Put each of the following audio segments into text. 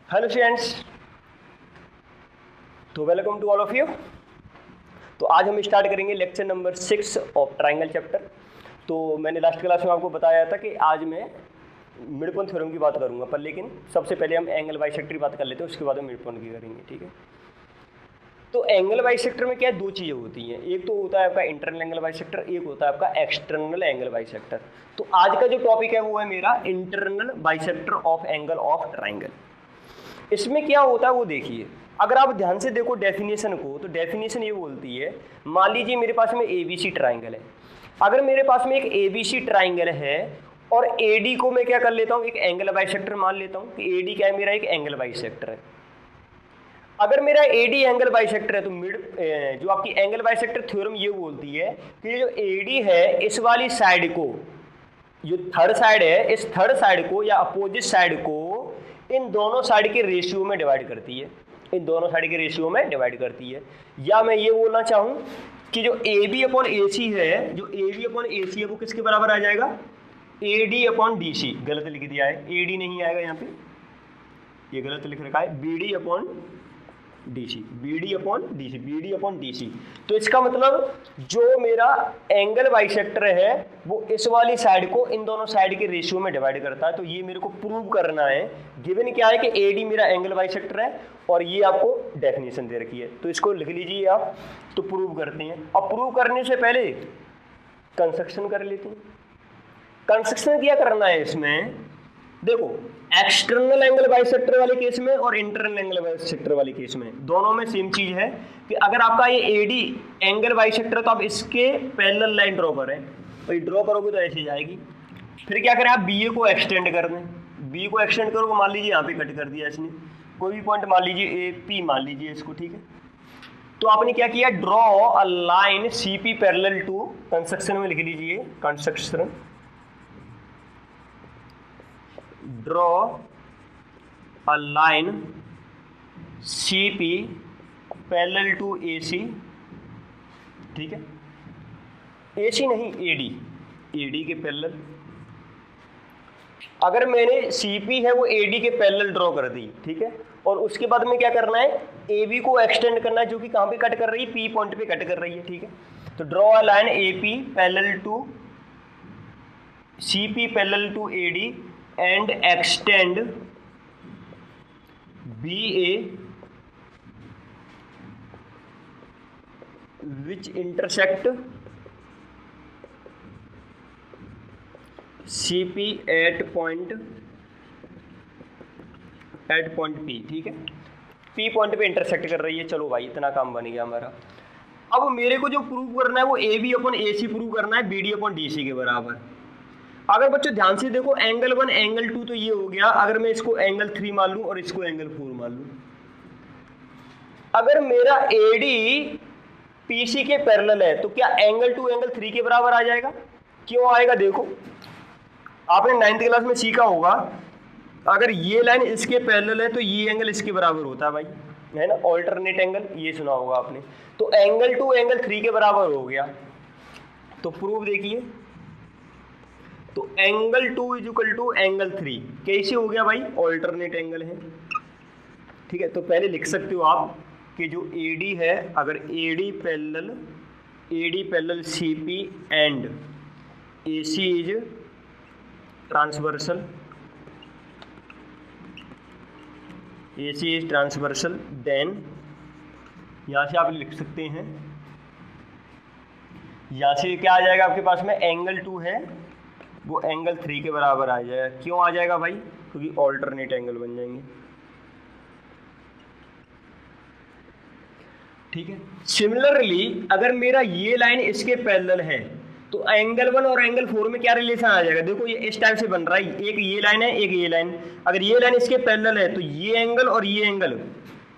Hello students, तो welcome to all of you. तो आज हम स्टार्ट करेंगे lecture number 6 of triangle chapter. तो मैंने लास्ट क्लास में आपको बताया था कि आज मैं मिड पॉइंट थ्योरम की बात करूंगा, पर लेकिन सबसे पहले हम एंगल बाइसेक्टर की बात कर लेते हैं, उसके बाद हम मिड पॉइंट की करेंगे। ठीक है, तो एंगल बाइसेक्टर में क्या है, दो चीज़ें होती हैं। एक तो होता है आपका इंटरनल एंगल बाइसेक्टर, एक होता है आपका एक्सटर्नल एंगल बाइसेक्टर। तो आज का जो टॉपिक है वो है मेरा internal bisector of angle of triangle. इसमें क्या होता है वो देखिए, अगर आप ध्यान से देखो डेफिनेशन को, तो डेफिनेशन ये बोलती है, मान लीजिए मेरे पास में ABC ट्राइंगल है। अगर मेरे पास में एक ABC ट्राइंगल है और AD को मैं क्या कर लेता हूँ, एक एंगल बाइसेक्टर मान लेता हूँ कि AD क्या है, मेरा एक एंगल बाइसेक्टर है। अगर मेरा AD एंगल बाइसेक्टर है तो जो आपकी एंगल बाइसेक्टर थ्योरम ये बोलती है कि जो AD है इस वाली साइड को, जो थर्ड साइड है, इस थर्ड साइड को या अपोजिट साइड को इन दोनों साइड के रेशियो में डिवाइड करती है, इन दोनों साइड के रेशियो में डिवाइड करती है। या मैं ये बोलना चाहूँ कि जो AB अपॉन AC है, जो AB अपॉन AC है वो किसके बराबर आ जाएगा, AD अपॉन DC। गलत लिख दिया है, AD नहीं आएगा यहाँ पे, ये गलत लिख रखा है, BD upon DC, BD upon DC, BD upon DC। तो इसका मतलब जो मेरा एंगल बाइसेक्टर है वो इस वाली साइड को इन दोनों साइड के रेशियो में डिवाइड करता है। तो ये मेरे को प्रूव करना है। गिवन क्या है कि AD मेरा एंगल बाइसेक्टर है और ये आपको डेफिनेशन दे रखी है, तो इसको लिख लीजिए आप। तो प्रूव करते हैं। अब प्रूव करने से पहले कंस्ट्रक्शन कर लेते हैं। कंस्ट्रक्शन क्या करना है इसमें, देखो एक्सटर्नल एंगल बाइसेक्टर वाले केस में और इंटरनल एंगल बाइसेक्टर वाले केस में दोनों में सेम चीज है कि अगर आपका ये AD एंगल बाइसेक्टर है तो आप इसके पैरेलल लाइन ड्रॉ करें, तो ये ड्रॉ करोगे तो ऐसे जाएगी। फिर क्या करें, आप BA को एक्सटेंड कर दें। BA को एक्सटेंड करोगे, मान लीजिए यहाँ पे कट कर दिया इसने, कोई भी पॉइंट मान लीजिए AP मान लीजिए इसको। ठीक है, तो आपने क्या किया, draw a line CP parallel to, construction में लिख लीजिए construction, draw a line CP parallel to AC। ठीक है, AC नहीं AD के पैरेलल। अगर मैंने CP है वो AD के पैरेलल ड्रॉ कर दी, ठीक है, और उसके बाद में क्या करना है, AB को एक्सटेंड करना है, जो कि कहाँ पे कट कर रही है, P पॉइंट पे कट कर रही है। ठीक है, तो draw a line AP parallel to CP parallel to AD and extend BA which intersect CP at point P। ठीक है, P पॉइंट पे इंटरसेक्ट कर रही है। चलो भाई, इतना काम बन गया हमारा। अब मेरे को जो प्रूव करना है वो AB अपॉन AC प्रूव करना है BD अपॉन DC के बराबर। अगर बच्चों ध्यान से देखो, एंगल 1 एंगल 2 तो ये हो गया। अगर मैं इसको एंगल 3 मान लूं और इसको एंगल 4 मान लूं, अगर मेरा AD PC के पैरेलल है तो क्या एंगल 2 एंगल 3 के बराबर आ जाएगा? क्यों आएगा, देखो आपने 9th क्लास में सीखा होगा, अगर ये लाइन इसके पैरेलल है तो ये एंगल इसके बराबर होता है भाई, है ना, ऑल्टरनेट एंगल, ये सुना होगा आपने। तो एंगल 2 एंगल 3 के बराबर हो गया। तो प्रूफ देखिए, तो angle 2 is equal to angle 3 कैसे हो गया भाई, ऑल्टरनेट एंगल है। ठीक है, तो पहले लिख सकते हो आप कि जो AD है, अगर AD parallel CP and AC is transversal, AC is transversal, then यहां से आप लिख सकते हैं, यहां से क्या आ जाएगा आपके पास में, एंगल 2 है वो एंगल 3 के बराबर आ जाएगा। क्यों आ जाएगा भाई, क्योंकि ऑल्टरनेट एंगल बन जाएंगे। ठीक है, सिमिलरली अगर मेरा ये लाइन इसके पैरेलल है तो एंगल 1 और एंगल 4 में क्या रिलेशन आ जाएगा, देखो ये इस टाइप से बन रहा है, एक ये लाइन है एक ये लाइन। अगर ये लाइन इसके पैरेलल है तो ये एंगल और ये एंगल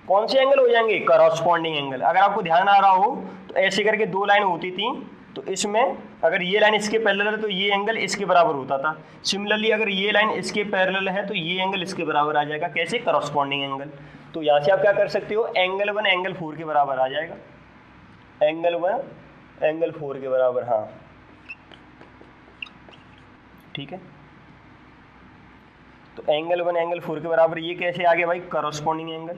कौन से एंगल हो जाएंगे, करॉस्पॉन्डिंग एंगल। अगर आपको ध्यान आ रहा हो तो ऐसे करके दो लाइन होती थी, तो इसमें अगर ये लाइन इसके पैरेलल है तो ये एंगल इसके बराबर होता था। सिमिलरली अगर ये लाइन इसके पैरेलल है तो ये एंगल इसके बराबर आ जाएगा, कैसे, करॉस्पॉन्डिंग एंगल। तो यहाँ से आप क्या कर सकते हो, एंगल 1 एंगल 4 के बराबर आ जाएगा, एंगल 1 एंगल 4 के बराबर, हाँ ठीक है। तो एंगल 1 एंगल 4 के बराबर, ये कैसे आ गया भाई, करस्पॉन्डिंग एंगल।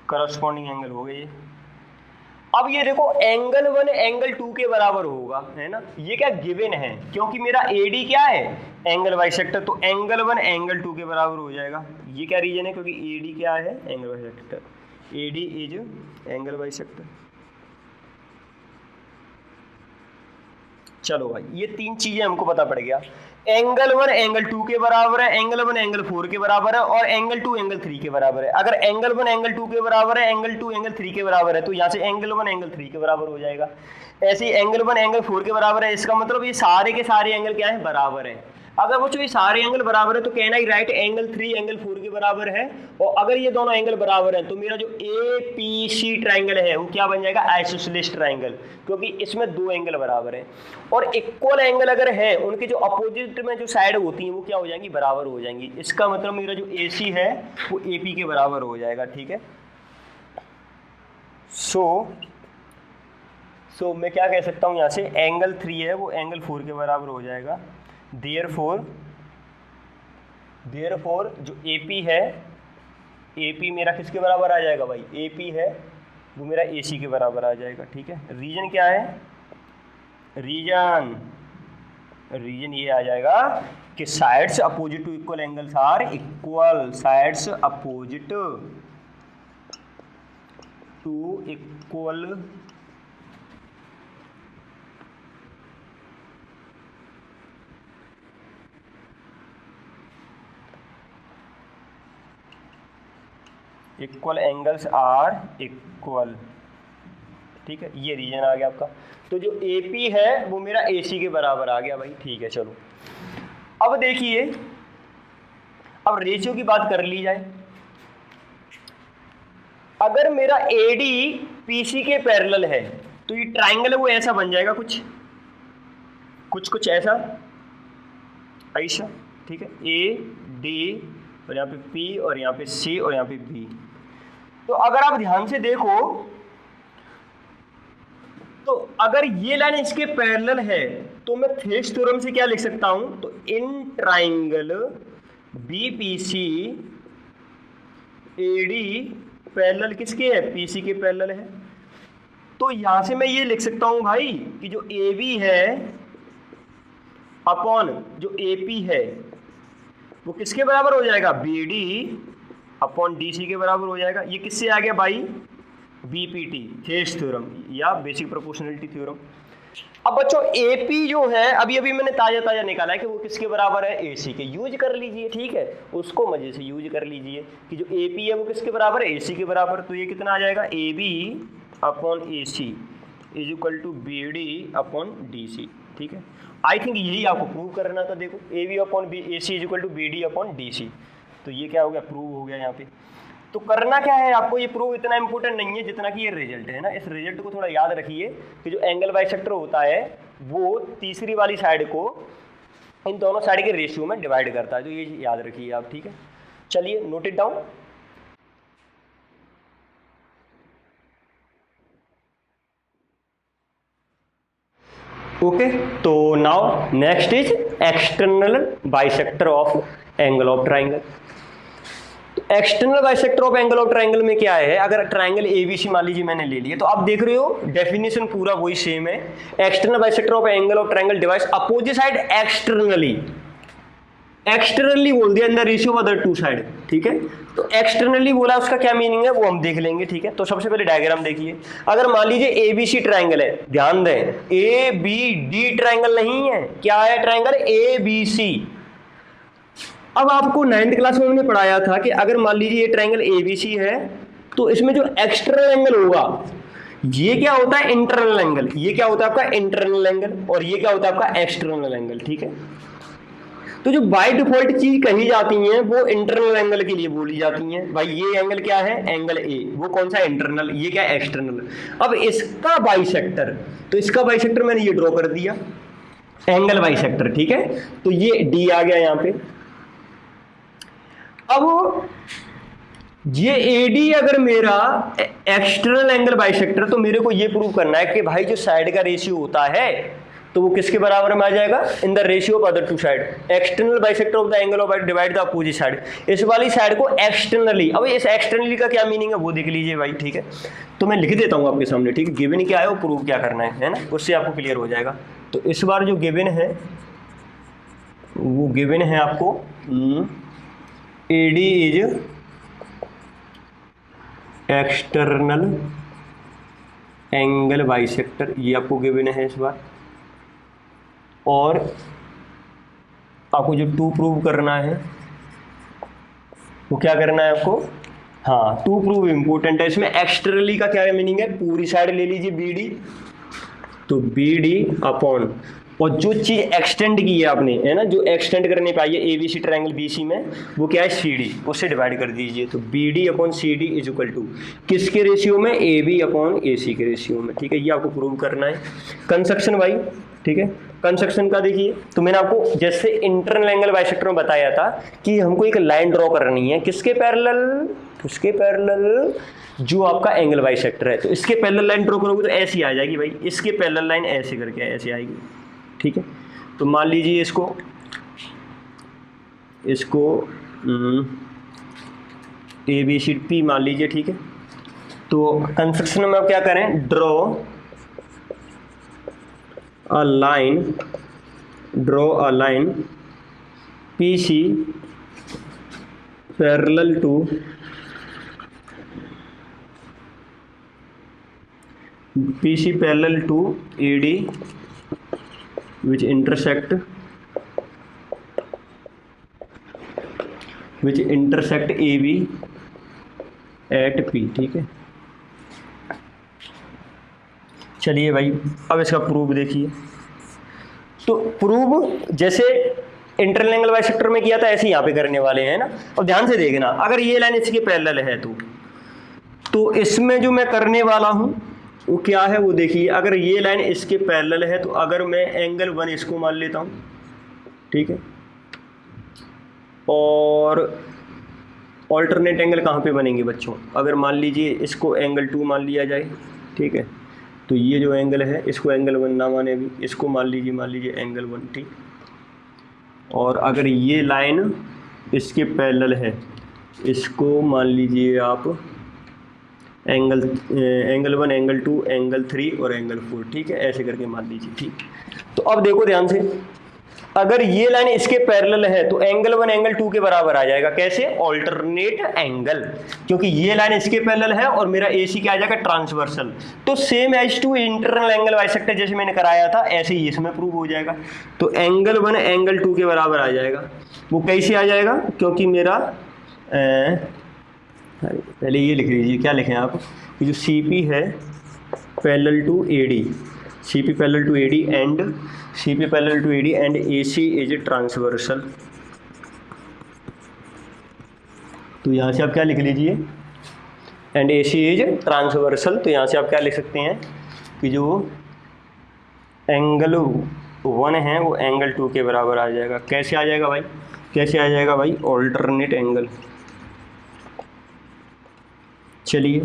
करस्पॉन्डिंग एंगल हो गए ये। अब ये देखो एंगल 1 एंगल 2 के बराबर होगा, है ना, ये क्या गिवन है, क्योंकि मेरा एडी क्या है, एंगल बाइसेक्टर, तो एंगल 1 एंगल 2 के बराबर हो जाएगा। ये क्या रीजन है, क्योंकि एडी क्या है, angle bisector, AD is angle bisector. चलो भाई ये तीन चीजें हमको पता पड़ गया, एंगल 1 एंगल 2 के बराबर है, एंगल 1 एंगल 4 के बराबर है, और एंगल 2 एंगल 3 के बराबर है। अगर एंगल 1 एंगल 2 के बराबर है, एंगल 2 एंगल 3 के बराबर है, तो यहाँ से एंगल 1 एंगल 3 के बराबर हो जाएगा। ऐसे ही एंगल 1 एंगल 4 के बराबर है, इसका मतलब ये सारे के सारे एंगल क्या है, बराबर है। अगर वो ये सारे एंगल बराबर है तो कहना ही राइट एंगल 3 एंगल 4 के बराबर है। और अगर ये दोनों एंगल बराबर हैं तो मेरा जो APC ट्राइंगल है वो क्या बन जाएगा, आइसोसेलेस ट्राइंगल, क्योंकि इसमें दो एंगल बराबर हैं। और इक्वल एंगल अगर है, उनके जो अपोजिट में जो साइड होती हैं वो क्या हो जाएंगी, बराबर हो जाएंगी। इसका मतलब मेरा जो AC है वो AP के बराबर हो जाएगा, ठीक है। सो मैं क्या कह सकता हूँ यहाँ से, एंगल 3 है वो एंगल 4 के बराबर हो जाएगा। देयरफॉर जो AP है, AP मेरा किसके बराबर आ जाएगा भाई, AP है वो मेरा AC के बराबर आ जाएगा, ठीक है। रीजन क्या है, रीजन ये आ जाएगा कि sides opposite to equal angles are equal, sides opposite to equal angles are equal, ठीक है। ये रीजन आ गया आपका। तो जो AP है वो मेरा AC के बराबर आ गया भाई, ठीक है। चलो अब देखिए, अब रेशियो की बात कर ली जाए। अगर मेरा AD PC के पैरेलल है तो ये ट्राइंगल है वो ऐसा बन जाएगा, कुछ ऐसा, ठीक है। AD और यहाँ पे P और यहाँ पे C और यहाँ पे B। तो अगर आप ध्यान से देखो तो अगर ये लाइन इसके पैरेलल है तो मैं थेस थ्योरम से क्या लिख सकता हूं, तो in triangle BPC AD parallel किसके है, PC के पैरेलल है। तो यहां से मैं ये लिख सकता हूं भाई कि जो AB है अपॉन जो AP है वो किसके बराबर हो जाएगा, BD अपॉन DC के बराबर हो जाएगा। ये किससे आ गया भाई, BPT थेस थ्योरम या बेसिक प्रोपोर्शनलिटी थ्योरम। अब बच्चों AP जो है अभी मैंने ताजा निकाला है कि वो किसके बराबर है, AC के। यूज कर लीजिए, ठीक है, उसको मजे से यूज कर लीजिए कि जो AP है वो किसके बराबर है, AC के बराबर। तो ये कितना आ जाएगा, AB upon AC is equal to BD upon DC, ठीक है। आई थिंक यही आपको प्रूव करना था। देखो AB upon AC is equal to BD upon DC, तो ये क्या हो गया, प्रूव हो गया यहाँ पे। तो करना क्या है आपको, ये प्रूव इतना इंपॉर्टेंट नहीं है जितना कि ये रिजल्ट है ना। इस रिजल्ट को थोड़ा याद रखिए कि जो एंगल बाइसेक्टर होता है वो तीसरी वाली साइड को इन दोनों साइड के रेशियो में डिवाइड करता है, तो ये याद रखिए आप, ठीक है। चलिए नोट इट डाउन। ओके, तो now next is external bisector of angle of triangle. External bisector of angle of triangle में क्या है, अगर ट्राइंगल ABC मान लीजिए मैंने ले लिया, तो आप देख रहे हो डेफिनेशन पूरा वही सेम है। External bisector of angle of triangle divides opposite side externally बोल दिया in the ratio of other two side, ठीक है। तो एक्सटर्नली बोला, उसका क्या मीनिंग है वो हम देख लेंगे, ठीक है। तो सबसे पहले डायग्राम देखिए। अगर मान लीजिए ABC ट्राइंगल है, ध्यान दें ABD ट्राइंगल नहीं है, क्या है ट्राइंगल, ABC। अब आपको 9th क्लास में हमने पढ़ाया था कि अगर मान लीजिए ये ट्राइंगल ABC है तो इसमें जो एक्सटर्नल एंगल होगा ये क्या होता है, इंटरनल एंगल। ये क्या होता है आपका इंटरनल एंगल, और ये क्या होता है आपका एक्सटर्नल एंगल, ठीक है। तो जो बाय डिफॉल्ट चीज कही जाती हैं वो इंटरनल एंगल के लिए बोली जाती हैं। भाई ये एंगल क्या है, एंगल A, वो कौन सा इंटरनल, ये क्या एक्सटर्नल। अब इसका बाइसेक्टर, तो इसका बाइसेक्टर मैंने ये ड्रॉ कर दिया, एंगल बाइसेक्टर, ठीक है। तो ये D आ गया यहाँ पे। अब ये AD अगर मेरा एक्सटर्नल एंगल बाइसेक्टर, तो मेरे को ये प्रूव करना है कि भाई जो साइड का रेशियो होता है तो वो किसके बराबर में आ जाएगा, in the ratio of other two side. External bisector of the angle of divide the opposite side, इस वाली साइड को एक्सटर्नली। अब इस एक्सटर्नली का क्या मीनिंग है वो देख लीजिए भाई, ठीक है। तो मैं लिख देता हूँ आपके सामने, ठीक है। गिवन क्या है और प्रूव क्या करना है ना, उससे आपको क्लियर हो जाएगा। तो इस बार जो गिवन है वो गिवन है आपको AD is external angle bisector, ये आपको गिवन है इस बार। और आपको जो टू प्रूव करना है वो क्या करना है आपको, हाँ टू प्रूव इंपॉर्टेंट है। इसमें एक्सटर्नली का क्या मीनिंग है, पूरी साइड ले लीजिए BD, तो BD अपॉन, और जो चीज एक्सटेंड की है आपने, है ना, जो एक्सटेंड करने पाई है ABC ट्रायंगल BC में, वो क्या है CD, उससे डिवाइड कर दीजिए। तो BD upon CD is equal to किसके रेशियो में, AB अपॉन AC के रेशियो में, ठीक है। ये आपको प्रूव करना है। कंस्ट्रक्शन भाई, ठीक है। कंस्ट्रक्शन का देखिए, तो मैंने आपको जैसे इंटरनल एंगल बाइसेक्टर में बताया था कि हमको एक लाइन ड्रॉ करनी है, किसके पैरेलल, उसके पैरेलल जो आपका एंगल बाइसेक्टर है। तो इसके पैरेलल लाइन ड्रॉ करोगे तो ऐसी आ जाएगी भाई, इसके पैरेलल लाइन ऐसे करके ऐसे आएगी, ठीक है। तो मान लीजिए इसको ABCP मान लीजिए, ठीक है। तो कंस्ट्रक्शन में आप क्या करें, draw a line PC parallel to AD which intersect AB at P, ठीक है। चलिए भाई, अब इसका प्रूफ देखिए। तो प्रूफ जैसे इंटरनल एंगल बाइसेक्टर में किया था ऐसे यहाँ पे करने वाले हैं ना। और ध्यान से देखना, अगर ये लाइन इसके पैरेलल है तो इसमें जो मैं करने वाला हूँ वो क्या है वो देखिए। अगर ये लाइन इसके पैरेलल है तो अगर मैं एंगल 1 इसको मान लेता हूँ, ठीक है, और ऑल्टरनेट एंगल कहाँ पे बनेंगे बच्चों, अगर मान लीजिए इसको एंगल 2 मान लिया जाए, ठीक है। तो ये जो एंगल है इसको एंगल 1 ना माने भी, इसको मान लीजिए एंगल 1, ठीक। और अगर ये लाइन इसके पैरेलल है, इसको मान लीजिए आप एंगल 1, एंगल 2, एंगल 3 और एंगल 4, ठीक है, ऐसे करके मान लीजिए, ठीक। तो अब देखो ध्यान से, अगर ये लाइन इसके पैरेलल है तो एंगल 1 एंगल 2 के बराबर आ जाएगा, कैसे, ऑल्टरनेट एंगल, क्योंकि ये लाइन इसके पैरेलल है और मेरा AC क्या आ जाएगा, ट्रांसवर्सल। तो same as to internal angle bisector जैसे मैंने कराया था ऐसे ही इसमें प्रूव हो जाएगा। तो एंगल 1 एंगल 2 के बराबर आ जाएगा। वो कैसे आ जाएगा, क्योंकि मेरा पहले ये लिख लीजिए, क्या लिखें आप, जो CP है parallel to AD, CP parallel to AD and CP parallel to AD and AC is transversal. तो यहाँ से आप क्या लिख लीजिए, एंड AC इज ट्रांसवर्सल। तो यहाँ से आप क्या लिख सकते हैं कि जो एंगल 1 है वो एंगल 2 के बराबर आ जाएगा। कैसे आ जाएगा भाई, कैसे आ जाएगा भाई, ऑल्टरनेट एंगल। चलिए,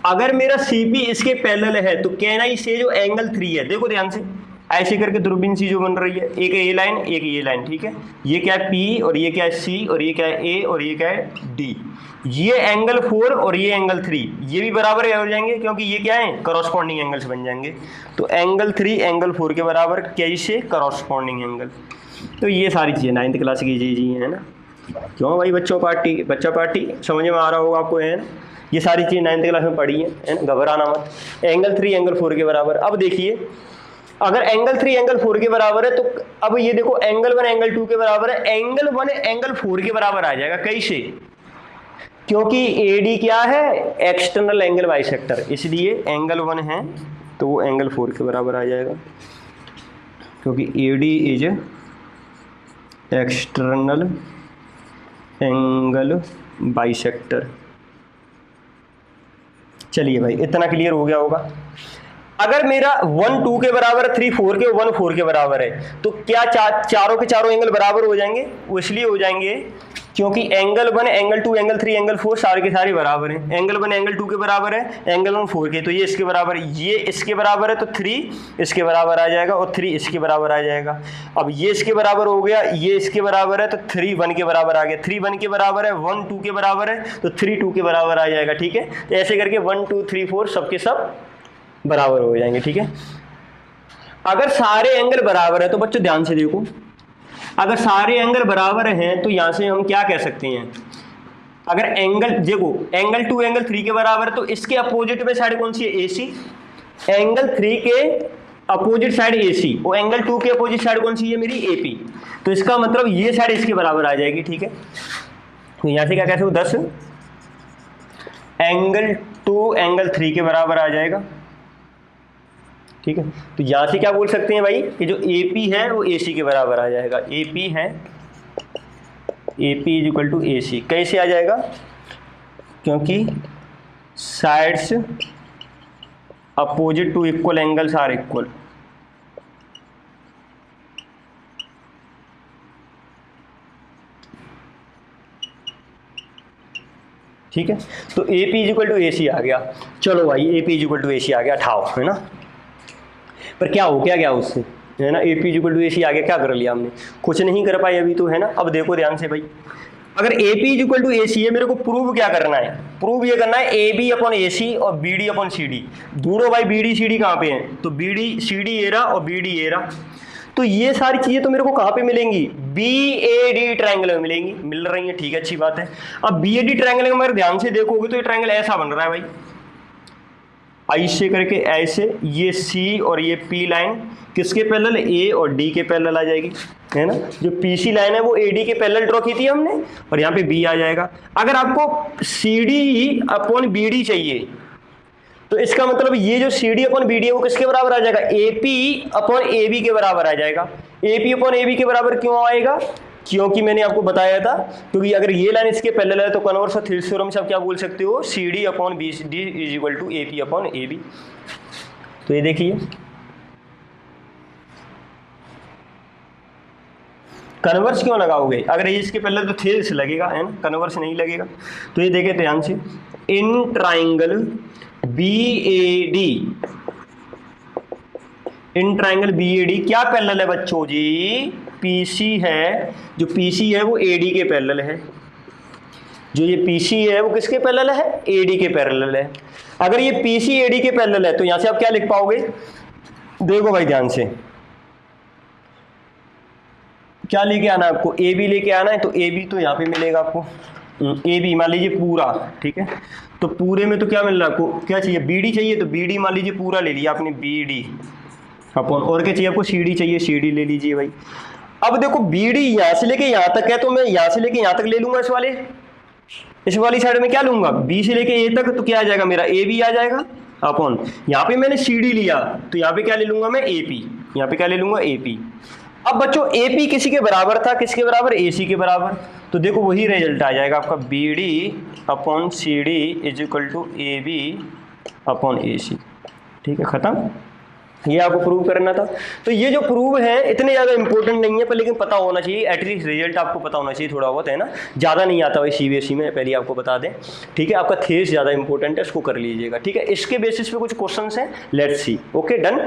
अगर मेरा CP इसके पैरेलल है तो कैन आई से जो एंगल 3 है, देखो ध्यान से, ऐसे करके दूरबीन सी जो बन रही है, एक ये लाइन एक ये लाइन, ठीक है। ये क्या है P और ये क्या है C और ये क्या है A और ये क्या है D। ये एंगल 4 और ये एंगल 3 ये भी बराबर हो जाएंगे क्योंकि ये क्या है, करॉस्पॉन्डिंग एंगल्स बन जाएंगे। तो एंगल 3 एंगल 4 के बराबर कैसे, करॉस्पॉन्डिंग एंगल। तो ये सारी चीज़ें 9th क्लास की जी है ना। क्यों भाई, बच्चा पार्टी समझ में आ रहा होगा आपको, है ना। ये सारी चीज़ें 9th क्लास में पढ़ी है ना, घबराना मत। एंगल 3 एंगल 4 के बराबर। अब देखिए, अगर एंगल 3 एंगल 4 के बराबर है तो अब ये देखो एंगल 1 एंगल 2 के बराबर है, एंगल 1 एंगल 4 के बराबर आ जाएगा। कैसे, क्योंकि AD क्या है, एक्सटर्नल एंगल बाइसेक्टर, इसलिए एंगल 1 है तो वो एंगल 4 के बराबर आ जाएगा, क्योंकि AD is external angle bisector. चलिए भाई, इतना क्लियर हो गया होगा। अगर मेरा 1 2 के बराबर है, 3 4 के, 1 4 के बराबर है, तो क्या चारों के चारों एंगल बराबर हो जाएंगे। वो इसलिए हो जाएंगे क्योंकि एंगल 1, एंगल 2, एंगल 3, एंगल 4 सारे के सारे बराबर हैं। एंगल 1 एंगल 2 के बराबर है, एंगल 1 4 के, तो ये इसके बराबर है, ये इसके बराबर है, तो 3 इसके बराबर आ जाएगा और 3 इसके बराबर आ जाएगा। अब ये इसके बराबर हो गया, ये इसके बराबर है, तो 3 1 के बराबर आ गया, 3 1 के बराबर है, 1 2 के बराबर है, तो 3 2 के बराबर आ जाएगा। ठीक है, तो ऐसे करके 1 2 3 4 सबके सब बराबर हो जाएंगे। ठीक है, अगर सारे एंगल बराबर है तो बच्चों ध्यान से देखो, अगर सारे एंगल बराबर हैं तो यहां से हम क्या कह सकते हैं, अगर एंगल देखो एंगल 2 एंगल 3 के बराबर है तो इसके अपोजिट में साइड कौन सी है, AC। एंगल 3 के अपोजिट साइड AC और एंगल 2 के अपोजिट साइड कौन सी है मेरी, AP। तो इसका मतलब ये साइड इसके बराबर आ जाएगी। ठीक है, तो यहां से क्या कह सकते हो, 10 एंगल 2 एंगल 3 के बराबर आ जाएगा। ठीक है, तो यहां से क्या बोल सकते हैं भाई कि जो AP है वो AC के बराबर आ जाएगा। AP है, AP is equal to AC। कैसे आ जाएगा, क्योंकि sides opposite to equal angles are equal. ठीक है, तो AP is equal to AC आ गया। चलो भाई AP is equal to AC आ गया, उठाओ, है ना। पर क्या हो क्या गया उससे, है ना, AP is equal to AC आ गया, क्या कर लिया हमने, कुछ नहीं कर पाए अभी तो, है ना। अब देखो ध्यान से भाई, अगर AP is equal to AC है, मेरे को प्रूव क्या करना है, प्रूव ये करना है AB अपॉन AC और BD अपॉन CD। दोनों भाई BD CD कहाँ पे हैं, तो BD CD ये रहा और BD ये रहा। तो ये सारी चीजें तो मेरे को कहाँ पे मिलेंगी, BAD ट्रायंगल में मिलेंगी, मिल रही है। ठीक है, अच्छी बात है। अब BAD ट्रायंगल में अगर ध्यान से देखोगे तो ये ट्रायंगल ऐसा बन रहा है भाई, ऐसे करके ऐसे, ये C और ये P लाइन किसके पैरेलल, A और D के पैरेलल आ जाएगी, है ना। जो PC लाइन है वो AD के पैरेलल ड्रॉ की थी हमने, और यहाँ पे B आ जाएगा। अगर आपको CD अपॉन BD चाहिए तो इसका मतलब ये जो CD अपॉन BD है वो किसके बराबर आ जाएगा, AP अपॉन AB के बराबर आ जाएगा। AP अपॉन AB के बराबर क्यों आएगा, क्योंकि मैंने आपको बताया था, क्योंकि अगर ये लाइन इसके पैरेलल है तो कन्वर्स और थ्योरम से आप क्या बोल सकते हो, CD upon BD is equal to AP upon AB। तो ये देखिए, कन्वर्स क्यों लगाओगे, अगर ये इसके पैरेलल तो थ्योरम लगेगा, है ना, कन्वर्स नहीं लगेगा। तो ये देखें ध्यान से, in triangle BAD, in triangle BAD क्या पैरेलल है बच्चों जी, PC है, जो PC है वो AD के पैरेलल है, जो ये PC है वो किसके पैरेलल है, AD के पैरेलल है। अगर ये PC AD के पैरेलल है तो यहां से आप क्या लिख पाओगे, देखो भाई ध्यान से, क्या लेके आना है आपको, AB लेके आना है, तो AB तो यहाँ पे मिलेगा आपको, AB मान लीजिए पूरा। ठीक है, तो पूरे में तो क्या मिल रहा है आपको, क्या चाहिए, BD चाहिए, तो BD मान लीजिए पूरा ले लिया आपने, BD अपॉन, और क्या चाहिए आपको, CD चाहिए, CD ले लीजिए भाई। अब देखो BD यहाँ से लेके यहाँ तक है, तो मैं यहाँ से लेके यहाँ तक ले लूंगा, इस वाली साइड में क्या लूंगा, B से लेके A तक, तो क्या आ जाएगा मेरा, AB आ जाएगा अपॉन, यहाँ पे मैंने CD लिया तो यहाँ पे क्या ले लूंगा मैं, AP, यहाँ पे क्या ले लूंगा, AP। अब बच्चों AP किसी के बराबर था, किसके बराबर, AC के बराबर, तो देखो वही रिजल्ट आ जाएगा आपका, BD upon CD is equal to AB upon AC। ठीक है, खत्म। ये आपको प्रूव करना था। तो ये जो प्रूव है इतने ज़्यादा इंपॉर्टेंट नहीं है, पर लेकिन पता होना चाहिए, एटलीस्ट रिजल्ट आपको पता होना चाहिए थोड़ा बहुत, है ना। ज़्यादा नहीं आता भाई CBSE में, पहले आपको बता दें। ठीक है, आपका थेस ज़्यादा इंपॉर्टेंट है, इसको कर लीजिएगा। ठीक है, इसके बेसिस पे कुछ क्वेश्चंस हैं, लेट्स सी। Okay, done.